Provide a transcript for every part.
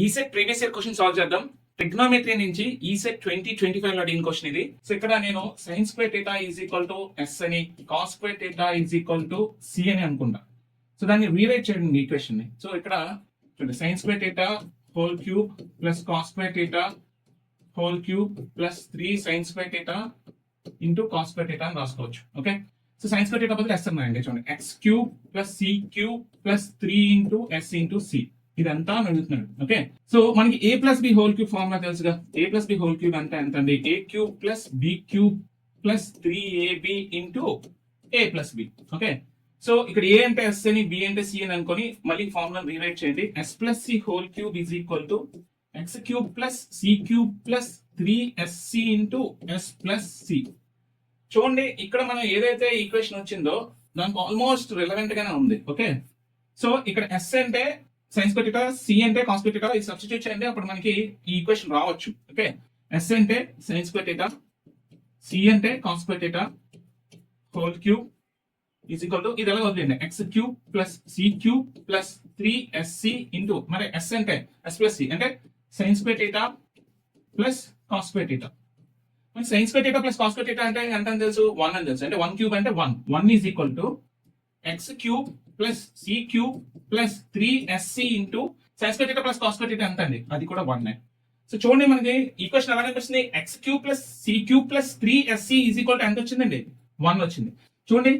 ECET previous year question solve చేద్దాం. Trigonometry నుంచి ECET 2025 లో అడిగిన క్వశ్చన్ ఇది. సో ఇక్కడ నేను sin square theta is equal to s అని, cos square theta is equal to c అని అనుకుంటా. సో దాన్ని రీరైట్ చేయండి ఈక్వేషన్ ని. సో ఇక్కడ చూడండి, sin square theta whole cube plus cos square theta whole cube plus 3 sin square theta into cos square theta అని రాసుకోవచ్చు. Okay, so sin square theta బదులు s అన్నాయండి. చూడండి, x cube plus c cube plus 3 into s into c ఇదంతా అడుగుతున్నాడు. Okay, so మనకి a plus B whole cube formula తెలుసుగా. a plus B whole cube అంటే ఎంత అండి? a cube plus B cube plus 3ab into a plus B. Okay, so ఇక్కడ a అంటే s అని, b అంటే c అని అనుకొని మళ్ళీ ఫార్ములా రీరైట్ చేయండి. s plus c whole cube is equal to x cube plus c cube plus 3sc into s plus c. చూడండి, ఇక్కడ మనం ఏదైతే ఈక్వేషన్ వచ్చిందో దానికి ఆల్మోస్ట్ రిలవెంట్ గానే ఉంది. ఓకే, సో ఇక్కడ s అంటే sin స్క్వేర్ థీటా, c అంటే cos స్క్వేర్ థీటా, ఇది సబ్స్టిట్యూట్ చేయండి, అప్పుడు మనకి ఈ ఈక్వేషన్ రావచ్చు. ఓకే, s అంటే sin స్క్వేర్ థీటా, c అంటే cos square theta whole cube is equal to, ఇది ఎలా వదిలేండి, x cube plus c cube plus 3sc into మరి s అంటే s ప్లస్ c అంటే sin square theta plus cos square theta. sin square theta plus cos square theta అంటే ఎంత అని తెలుసు? 1 అని తెలుసు. అంటే 1 క్యూబ్ అంటే 1 is equal to x cube plus c cube plus 3sc into sin square theta plus cos square theta ఎంత అండి? అది కూడా 1. సో చూడండి, మనకి ఈక్వేషన్ ఎలా అనిపిస్తుంది? x cube plus c cube plus 3sc is equal to ఎంత వచ్చిందండి? 1 వచ్చింది. చూడండి,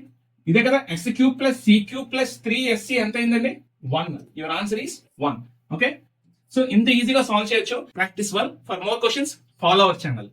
ఇదే కదా, x cube plus c cube plus 3sc ఎంత అయిందండి? 1. Your answer is 1. Okay, so ఇంత ఈజీగా సాల్వ్ చేయొచ్చు. Practice well. For more questions follow our channel.